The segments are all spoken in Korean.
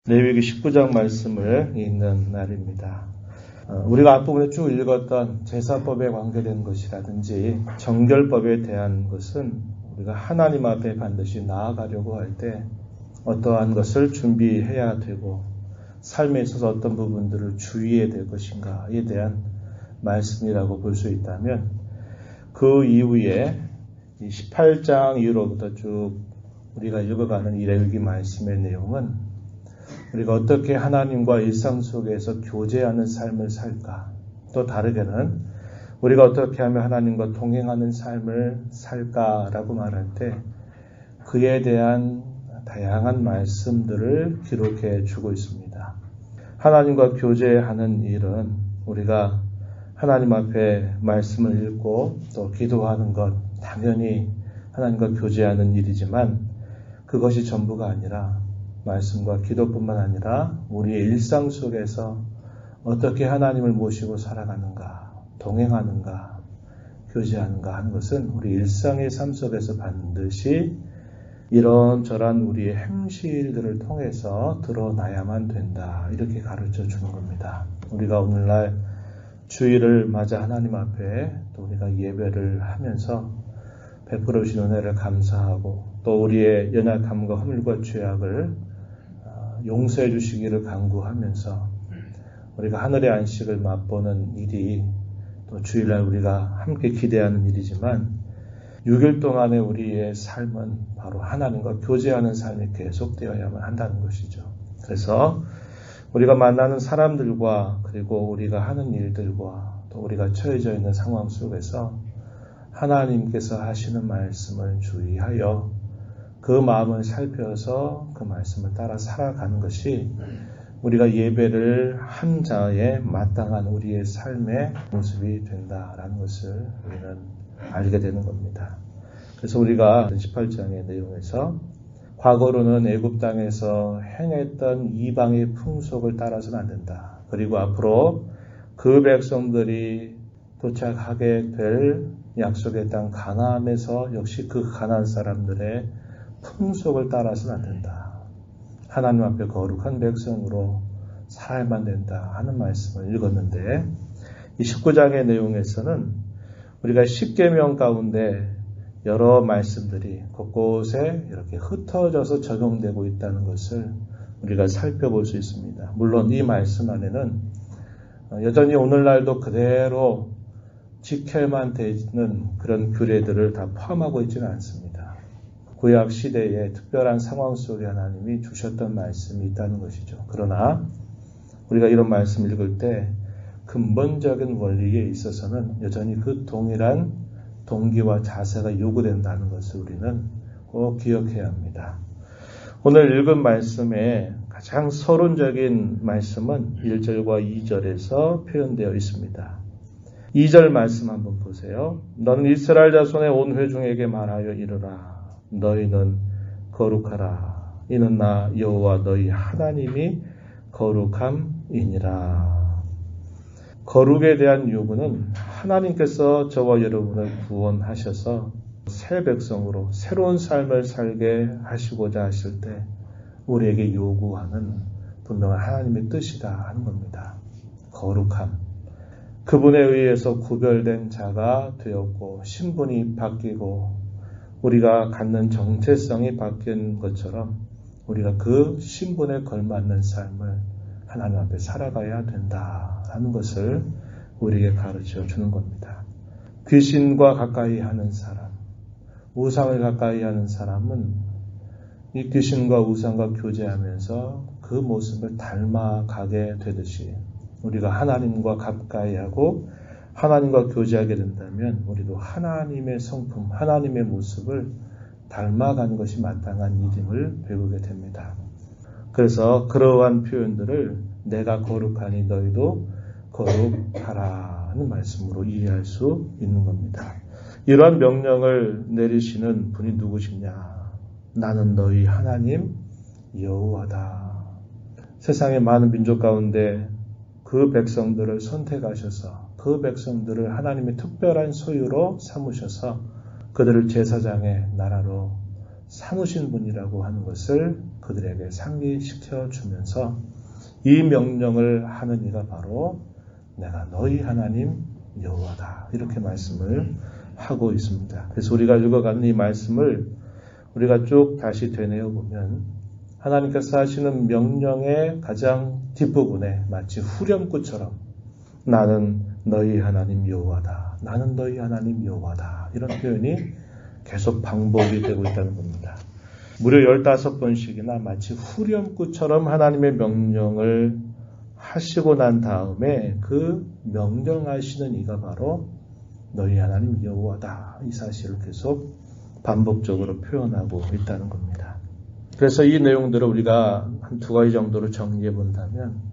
레위기 19장 말씀을 읽는 날입니다. 우리가 앞부분에 쭉 읽었던 제사법에 관계된 것이라든지 정결법에 대한 것은 우리가 하나님 앞에 반드시 나아가려고 할 때 어떠한 것을 준비해야 되고 삶에 있어서 어떤 부분들을 주의해야 될 것인가에 대한 말씀이라고 볼 수 있다면, 그 이후에 18장 이후로부터 쭉 우리가 읽어가는 이 레위기 말씀의 내용은 우리가 어떻게 하나님과 일상 속에서 교제하는 삶을 살까, 또 다르게는 우리가 어떻게 하면 하나님과 동행하는 삶을 살까라고 말할 때 그에 대한 다양한 말씀들을 기록해 주고 있습니다. 하나님과 교제하는 일은 우리가 하나님 앞에 말씀을 읽고 또 기도하는 것, 당연히 하나님과 교제하는 일이지만 그것이 전부가 아니라 말씀과 기도뿐만 아니라 우리의 일상 속에서 어떻게 하나님을 모시고 살아가는가, 동행하는가, 교제하는가 하는 것은 우리 일상의 삶 속에서 반드시 이런저런 우리의 행실들을 통해서 드러나야만 된다, 이렇게 가르쳐 주는 겁니다. 우리가 오늘날 주일을 맞아 하나님 앞에 또 우리가 예배를 하면서 베풀어 주신 은혜를 감사하고 또 우리의 연약함과 허물과 죄악을 용서해 주시기를 간구하면서 우리가 하늘의 안식을 맛보는 일이 또 주일날 우리가 함께 기대하는 일이지만 6일 동안의 우리의 삶은 바로 하나님과 교제하는 삶이 계속되어야만 한다는 것이죠. 그래서 우리가 만나는 사람들과 그리고 우리가 하는 일들과 또 우리가 처해져 있는 상황 속에서 하나님께서 하시는 말씀을 주의하여 그 마음을 살펴서 그 말씀을 따라 살아가는 것이 우리가 예배를 한 자에 마땅한 우리의 삶의 모습이 된다라는 것을 우리는 알게 되는 겁니다. 그래서 우리가 18장의 내용에서 과거로는 애굽 땅에서 행했던 이방의 풍속을 따라서는 안 된다. 그리고 앞으로 그 백성들이 도착하게 될 약속의 땅 가나안에서 역시 그 가나안 사람들의 풍속을 따라서는 안 된다. 하나님 앞에 거룩한 백성으로 살아야만 된다 하는 말씀을 읽었는데, 이 19장의 내용에서는 우리가 십계명 가운데 여러 말씀들이 곳곳에 이렇게 흩어져서 적용되고 있다는 것을 우리가 살펴볼 수 있습니다. 물론 이 말씀 안에는 여전히 오늘날도 그대로 지켜야만 되는 그런 규례들을 다 포함하고 있지는 않습니다. 구약 시대에 특별한 상황 속에 하나님이 주셨던 말씀이 있다는 것이죠. 그러나 우리가 이런 말씀을 읽을 때 근본적인 원리에 있어서는 여전히 그 동일한 동기와 자세가 요구된다는 것을 우리는 꼭 기억해야 합니다. 오늘 읽은 말씀의 가장 서론적인 말씀은 1절과 2절에서 표현되어 있습니다. 2절 말씀 한번 보세요. 너는 이스라엘 자손의 온 회중에게 말하여 이르라. 너희는 거룩하라. 이는 나 여호와 너희 하나님이 거룩함이니라. 거룩에 대한 요구는 하나님께서 저와 여러분을 구원하셔서 새 백성으로 새로운 삶을 살게 하시고자 하실 때 우리에게 요구하는 분명한 하나님의 뜻이다 하는 겁니다. 거룩함. 그분에 의해서 구별된 자가 되었고 신분이 바뀌고 우리가 갖는 정체성이 바뀐 것처럼 우리가 그 신분에 걸맞는 삶을 하나님 앞에 살아가야 된다라는 것을 우리에게 가르쳐 주는 겁니다. 귀신과 가까이 하는 사람, 우상을 가까이 하는 사람은 이 귀신과 우상과 교제하면서 그 모습을 닮아가게 되듯이 우리가 하나님과 가까이 하고 하나님과 교제하게 된다면 우리도 하나님의 성품, 하나님의 모습을 닮아가는 것이 마땅한 일임을 배우게 됩니다. 그래서 그러한 표현들을 내가 거룩하니 너희도 거룩하라 하는 말씀으로 이해할 수 있는 겁니다. 이러한 명령을 내리시는 분이 누구시냐? 나는 너희 하나님 여호와다. 세상의 많은 민족 가운데 그 백성들을 선택하셔서 그 백성들을 하나님의 특별한 소유로 삼으셔서 그들을 제사장의 나라로 삼으신 분이라고 하는 것을 그 그들에게 상기시켜 주면서 이 명령을 하는 이가 바로 내가 너희 하나님 여호와다. 이렇게 말씀을 하고 있습니다. 그래서 우리가 읽어가는 이 말씀을 우리가 쭉 다시 되뇌어 보면 하나님께서 하시는 명령의 가장 뒷부분에 마치 후렴구처럼 나는 너희 하나님 여호와다. 나는 너희 하나님 여호와다. 이런 표현이 계속 반복이 되고 있다는 겁니다. 무려 15번씩이나 마치 후렴구처럼 하나님의 명령을 하시고 난 다음에 그 명령하시는 이가 바로 너희 하나님 여호와다. 이 사실을 계속 반복적으로 표현하고 있다는 겁니다. 그래서 이 내용들을 우리가 한 두 가지 정도로 정리해 본다면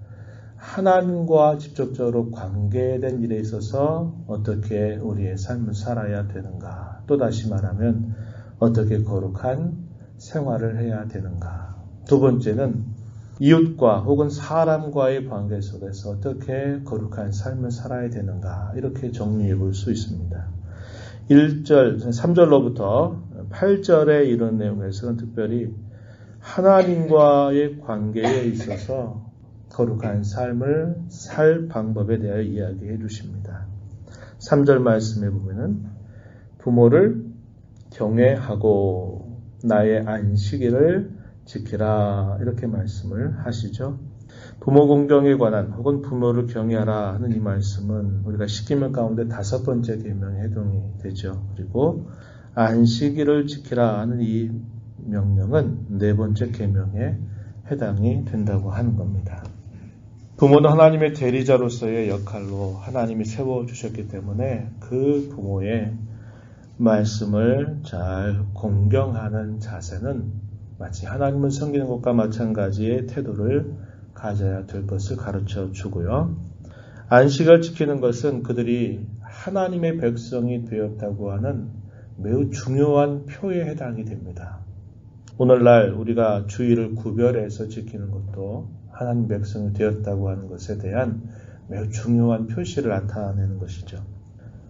하나님과 직접적으로 관계된 일에 있어서 어떻게 우리의 삶을 살아야 되는가, 또 다시 말하면 어떻게 거룩한 생활을 해야 되는가. 두 번째는 이웃과 혹은 사람과의 관계 속에서 어떻게 거룩한 삶을 살아야 되는가, 이렇게 정리해 볼 수 있습니다. 1절, 3절로부터 8절의 이런 내용에서는 특별히 하나님과의 관계에 있어서 거룩한 삶을 살 방법에 대하여 이야기해 주십니다. 3절 말씀에 보면은 부모를 경외하고 나의 안식일을 지키라 이렇게 말씀을 하시죠. 부모 공경에 관한 혹은 부모를 경외하라 하는 이 말씀은 우리가 십계명 가운데 5번째 계명에 해당이 되죠. 그리고 안식일을 지키라 하는 이 명령은 4번째 계명에 해당이 된다고 하는 겁니다. 부모는 하나님의 대리자로서의 역할로 하나님이 세워주셨기 때문에 그 부모의 말씀을 잘 공경하는 자세는 마치 하나님을 섬기는 것과 마찬가지의 태도를 가져야 될 것을 가르쳐 주고요. 안식을 지키는 것은 그들이 하나님의 백성이 되었다고 하는 매우 중요한 표에 해당이 됩니다. 오늘날 우리가 주일을 구별해서 지키는 것도 하나님 백성이 되었다고 하는 것에 대한 매우 중요한 표시를 나타내는 것이죠.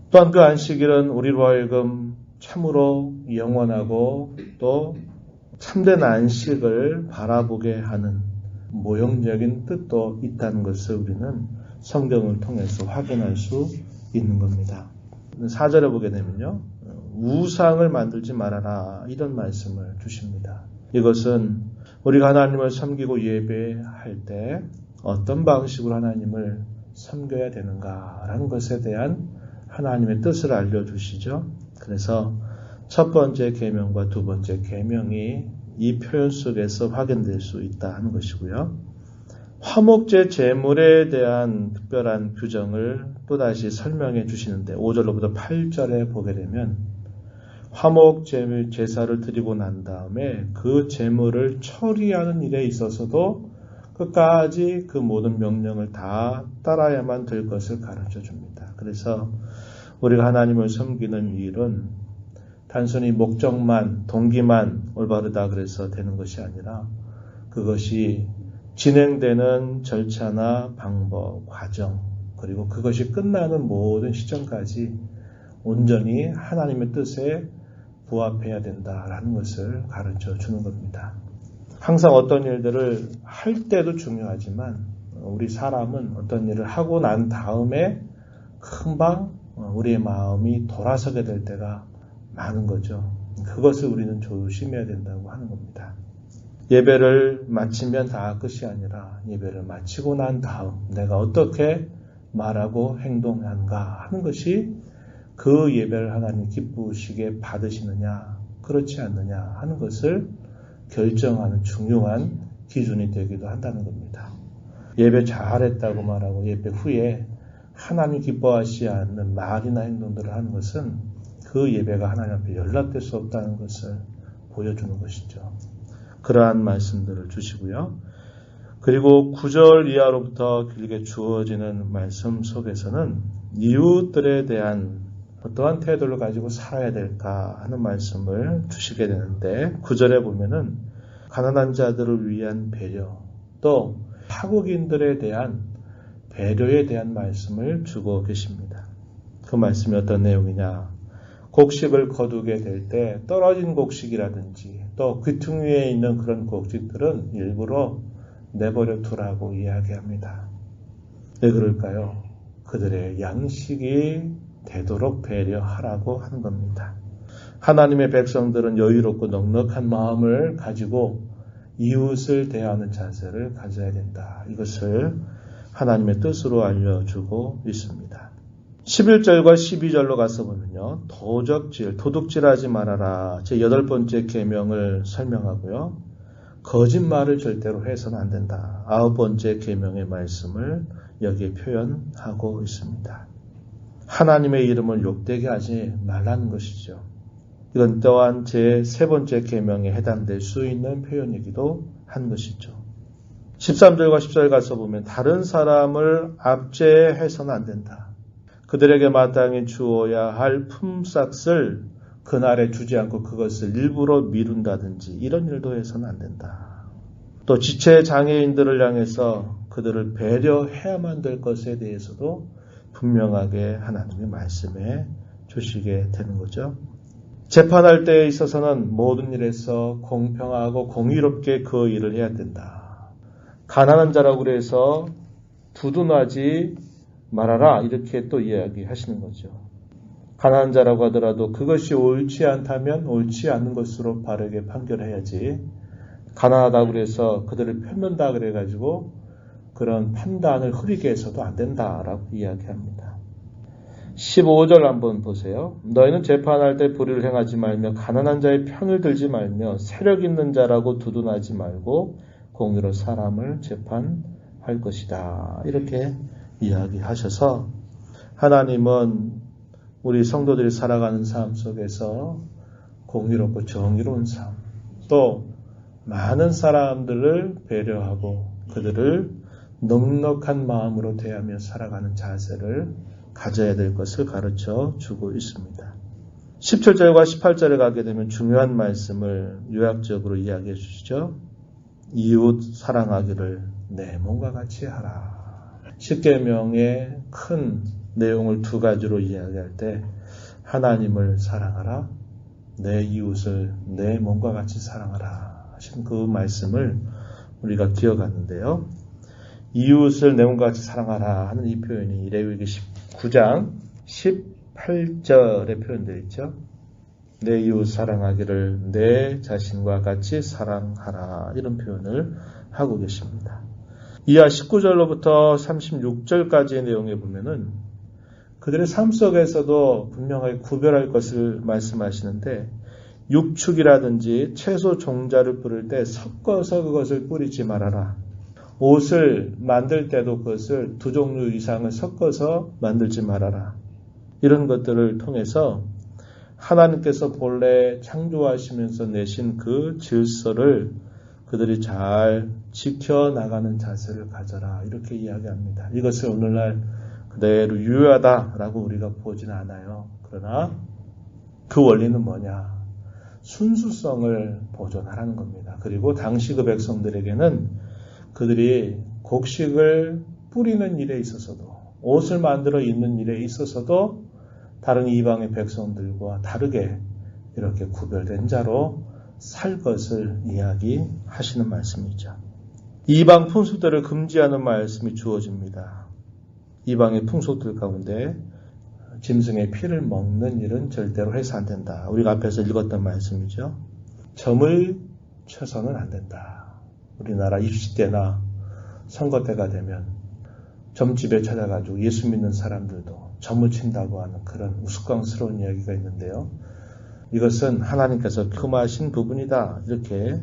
또한 그 안식일은 우리로 하여금 참으로 영원하고 또 참된 안식을 바라보게 하는 모형적인 뜻도 있다는 것을 우리는 성경을 통해서 확인할 수 있는 겁니다. 4절에 보게 되면요. 우상을 만들지 말아라 이런 말씀을 주십니다. 이것은 우리가 하나님을 섬기고 예배할 때 어떤 방식으로 하나님을 섬겨야 되는가라는 것에 대한 하나님의 뜻을 알려주시죠. 그래서 첫 번째 계명과 두 번째 계명이 이 표현 속에서 확인될 수 있다 하는 것이고요. 화목제 제물에 대한 특별한 규정을 또다시 설명해 주시는데 5절로부터 8절에 보게 되면 화목 제사를 드리고 난 다음에 그 제물을 처리하는 일에 있어서도 끝까지 그 모든 명령을 다 따라야만 될 것을 가르쳐 줍니다. 그래서 우리가 하나님을 섬기는 일은 단순히 목적만, 동기만 올바르다 그래서 되는 것이 아니라 그것이 진행되는 절차나 방법, 과정, 그리고 그것이 끝나는 모든 시점까지 온전히 하나님의 뜻에 부합해야 된다라는 것을 가르쳐 주는 겁니다. 항상 어떤 일들을 할 때도 중요하지만 우리 사람은 어떤 일을 하고 난 다음에 금방 우리의 마음이 돌아서게 될 때가 많은 거죠. 그것을 우리는 조심해야 된다고 하는 겁니다. 예배를 마치면 다 끝이 아니라 예배를 마치고 난 다음 내가 어떻게 말하고 행동하는가 하는 것이 그 예배를 하나님 기쁘시게 받으시느냐 그렇지 않느냐 하는 것을 결정하는 중요한 기준이 되기도 한다는 겁니다. 예배 잘했다고 말하고 예배 후에 하나님 기뻐하시지 않는 말이나 행동들을 하는 것은 그 예배가 하나님 앞에 연락될 수 없다는 것을 보여주는 것이죠. 그러한 말씀들을 주시고요. 그리고 9절 이하로부터 길게 주어지는 말씀 속에서는 이웃들에 대한 어떠한 태도를 가지고 살아야 될까 하는 말씀을 주시게 되는데 9절에 보면은 가난한 자들을 위한 배려 또 타국인들에 대한 배려에 대한 말씀을 주고 계십니다. 그 말씀이 어떤 내용이냐? 곡식을 거두게 될 때 떨어진 곡식이라든지 또 귀퉁 위에 있는 그런 곡식들은 일부러 내버려 두라고 이야기합니다. 왜 그럴까요? 그들의 양식이 되도록 배려하라고 하는 겁니다. 하나님의 백성들은 여유롭고 넉넉한 마음을 가지고 이웃을 대하는 자세를 가져야 된다. 이것을 하나님의 뜻으로 알려주고 있습니다. 11절과 12절로 가서 보면요. 도둑질하지 말아라. 제 8번째 계명을 설명하고요. 거짓말을 절대로 해서는 안 된다. 9번째 계명의 말씀을 여기에 표현하고 있습니다. 하나님의 이름을 욕되게 하지 말라는 것이죠. 이건 또한 제 3번째 계명에 해당될 수 있는 표현이기도 한 것이죠. 13절과 14절 가서 보면 다른 사람을 압제해서는 안 된다. 그들에게 마땅히 주어야 할 품삯을 그날에 주지 않고 그것을 일부러 미룬다든지 이런 일도 해서는 안 된다. 또 지체 장애인들을 향해서 그들을 배려해야만 될 것에 대해서도 분명하게 하나님이 말씀해 주시게 되는 거죠. 재판할 때에 있어서는 모든 일에서 공평하고 공의롭게 그 일을 해야 된다. 가난한 자라고 그래서 두둔하지 말아라 이렇게 또 이야기하시는 거죠. 가난한 자라고 하더라도 그것이 옳지 않다면 옳지 않는 것으로 바르게 판결해야지 가난하다고 그래서 그들을 펴는다 그래가지고 그런 판단을 흐리게 해서도 안 된다라고 이야기합니다. 15절 한번 보세요. 너희는 재판할 때 불의를 행하지 말며 가난한 자의 편을 들지 말며 세력 있는 자라고 두둔하지 말고 공의로 사람을 재판할 것이다. 이렇게 이야기하셔서 하나님은 우리 성도들이 살아가는 삶 속에서 공의롭고 정의로운 삶, 또 많은 사람들을 배려하고 그들을 넉넉한 마음으로 대하며 살아가는 자세를 가져야 될 것을 가르쳐 주고 있습니다. 17절과 18절에 가게 되면 중요한 말씀을 요약적으로 이야기해 주시죠. 이웃 사랑하기를 내 몸과 같이 하라. 십계명의 큰 내용을 2가지로 이야기할 때 하나님을 사랑하라, 내 이웃을 내 몸과 같이 사랑하라 하신 그 말씀을 우리가 기억하는데요. 이웃을 내 몸과 같이 사랑하라 하는 이 표현이 레위기 19장 18절에 표현되어 있죠. 내 이웃 사랑하기를 내 자신과 같이 사랑하라 이런 표현을 하고 계십니다. 이하 19절로부터 36절까지의 내용에 보면은 그들의 삶 속에서도 분명하게 구별할 것을 말씀하시는데 육축이라든지 채소 종자를 뿌릴 때 섞어서 그것을 뿌리지 말아라. 옷을 만들 때도 그것을 2종류 이상을 섞어서 만들지 말아라. 이런 것들을 통해서 하나님께서 본래 창조하시면서 내신 그 질서를 그들이 잘 지켜나가는 자세를 가져라. 이렇게 이야기합니다. 이것을 오늘날 그대로 유효하다라고 우리가 보지는 않아요. 그러나 그 원리는 뭐냐? 순수성을 보존하라는 겁니다. 그리고 당시 그 백성들에게는 그들이 곡식을 뿌리는 일에 있어서도 옷을 만들어 입는 일에 있어서도 다른 이방의 백성들과 다르게 이렇게 구별된 자로 살 것을 이야기하시는 말씀이죠. 이방 풍속들을 금지하는 말씀이 주어집니다. 이방의 풍속들 가운데 짐승의 피를 먹는 일은 절대로 해서 안 된다. 우리가 앞에서 읽었던 말씀이죠. 점을 쳐서는 안 된다. 우리나라 입시 때나 선거 때가 되면 점집에 찾아가지고 예수 믿는 사람들도 점을 친다고 하는 그런 우스꽝스러운 이야기가 있는데요. 이것은 하나님께서 금하신 부분이다. 이렇게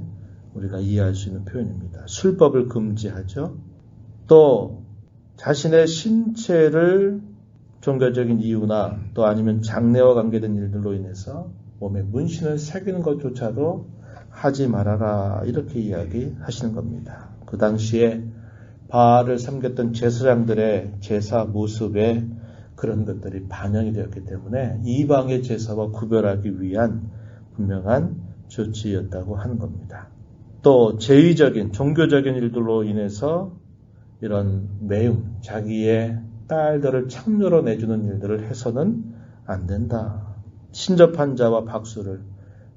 우리가 이해할 수 있는 표현입니다. 술법을 금지하죠. 또 자신의 신체를 종교적인 이유나 또 아니면 장래와 관계된 일들로 인해서 몸에 문신을 새기는 것조차도 하지 말아라. 이렇게 이야기하시는 겁니다. 그 당시에 바알을 섬겼던 제사장들의 제사 모습에 그런 것들이 반영이 되었기 때문에 이방의 제사와 구별하기 위한 분명한 조치였다고 하는 겁니다. 또 제의적인 종교적인 일들로 인해서 이런 매움, 자기의 딸들을 창녀로 내주는 일들을 해서는 안 된다. 신접한 자와 박수를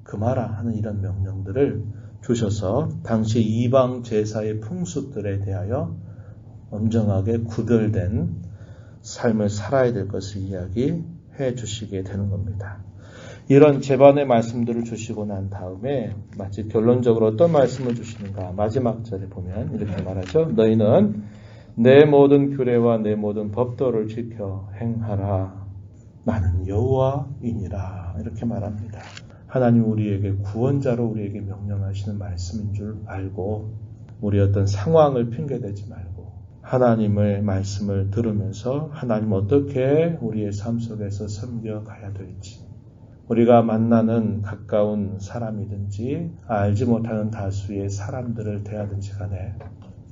금하라 하는 이런 명령들을 주셔서 당시 이방 제사의 풍습들에 대하여 엄정하게 구별된 삶을 살아야 될 것을 이야기해 주시게 되는 겁니다. 이런 제반의 말씀들을 주시고 난 다음에 마치 결론적으로 어떤 말씀을 주시는가 마지막 절에 보면 이렇게 말하죠. 너희는 내 모든 규례와 내 모든 법도를 지켜 행하라. 나는 여호와이니라. 이렇게 말합니다. 하나님 우리에게 구원자로 우리에게 명령하시는 말씀인 줄 알고 우리 어떤 상황을 핑계대지 말고 하나님의 말씀을 들으면서 하나님 어떻게 우리의 삶 속에서 섬겨가야 될지 우리가 만나는 가까운 사람이든지 알지 못하는 다수의 사람들을 대하든지 간에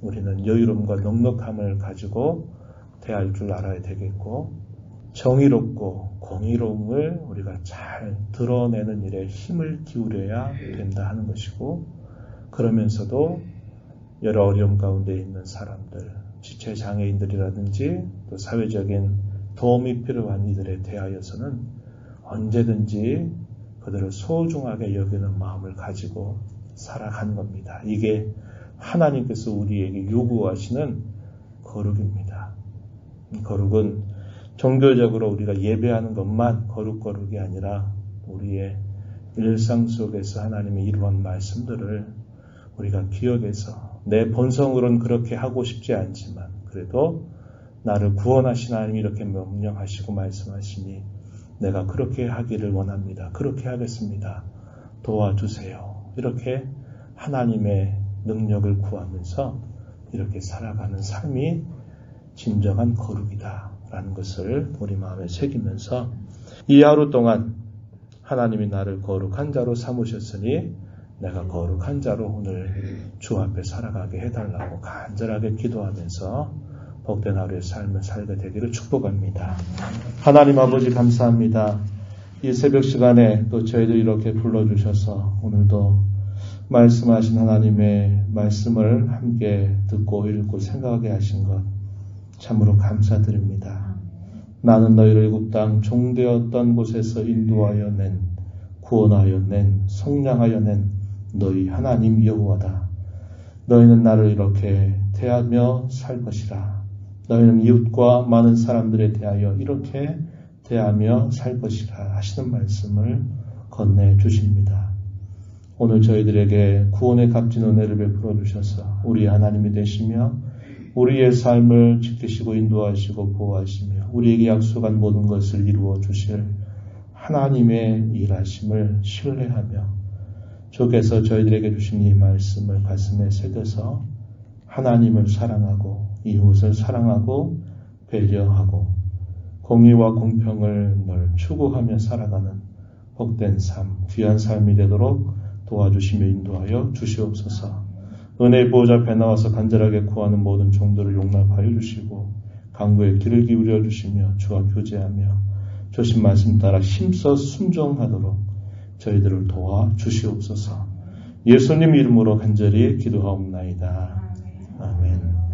우리는 여유로움과 넉넉함을 가지고 대할 줄 알아야 되겠고 정의롭고 공의로움을 우리가 잘 드러내는 일에 힘을 기울여야 된다 하는 것이고 그러면서도 여러 어려움 가운데 있는 사람들, 지체장애인들이라든지 또 사회적인 도움이 필요한 이들에 대하여서는 언제든지 그들을 소중하게 여기는 마음을 가지고 살아가는 겁니다. 이게 하나님께서 우리에게 요구하시는 거룩입니다. 이 거룩은 종교적으로 우리가 예배하는 것만 거룩이 아니라 우리의 일상 속에서 하나님이 이루한 말씀들을 우리가 기억해서 내 본성으로는 그렇게 하고 싶지 않지만 그래도 나를 구원하신 하나님이 이렇게 명령하시고 말씀하시니 내가 그렇게 하기를 원합니다. 그렇게 하겠습니다. 도와주세요. 이렇게 하나님의 능력을 구하면서 이렇게 살아가는 삶이 진정한 거룩이다. 라는 것을 우리 마음에 새기면서 이 하루 동안 하나님이 나를 거룩한 자로 삼으셨으니 내가 거룩한 자로 오늘 주 앞에 살아가게 해달라고 간절하게 기도하면서 복된 하루의 삶을 살게 되기를 축복합니다. 하나님 아버지 감사합니다. 이 새벽 시간에 또 저희들 이렇게 불러주셔서 오늘도 말씀하신 하나님의 말씀을 함께 듣고 읽고 생각하게 하신 것 참으로 감사드립니다. 나는 너희를 애굽 땅 종되었던 곳에서 인도하여 낸 구원하여 낸 속량하여 낸 너희 하나님 여호와다. 너희는 나를 이렇게 대하며 살 것이라. 너희는 이웃과 많은 사람들에 대하여 이렇게 대하며 살 것이라 하시는 말씀을 건네주십니다. 오늘 저희들에게 구원의 값진 은혜를 베풀어 주셔서 우리 하나님이 되시며 우리의 삶을 지키시고 인도하시고 보호하시며 우리에게 약속한 모든 것을 이루어 주실 하나님의 일하심을 신뢰하며 주께서 저희들에게 주신 이 말씀을 가슴에 새겨서 하나님을 사랑하고 이웃을 사랑하고 배려하고 공의와 공평을 늘 추구하며 살아가는 복된 삶, 귀한 삶이 되도록 도와주시며 인도하여 주시옵소서. 은혜의 보호자 앞에 나와서 간절하게 구하는 모든 종들을 용납하여 주시고 강구의 귀를 기울여 주시며 주와 교제하며 주신 말씀 따라 힘써 순종하도록 저희들을 도와 주시옵소서. 예수님 이름으로 간절히 기도하옵나이다. 아멘.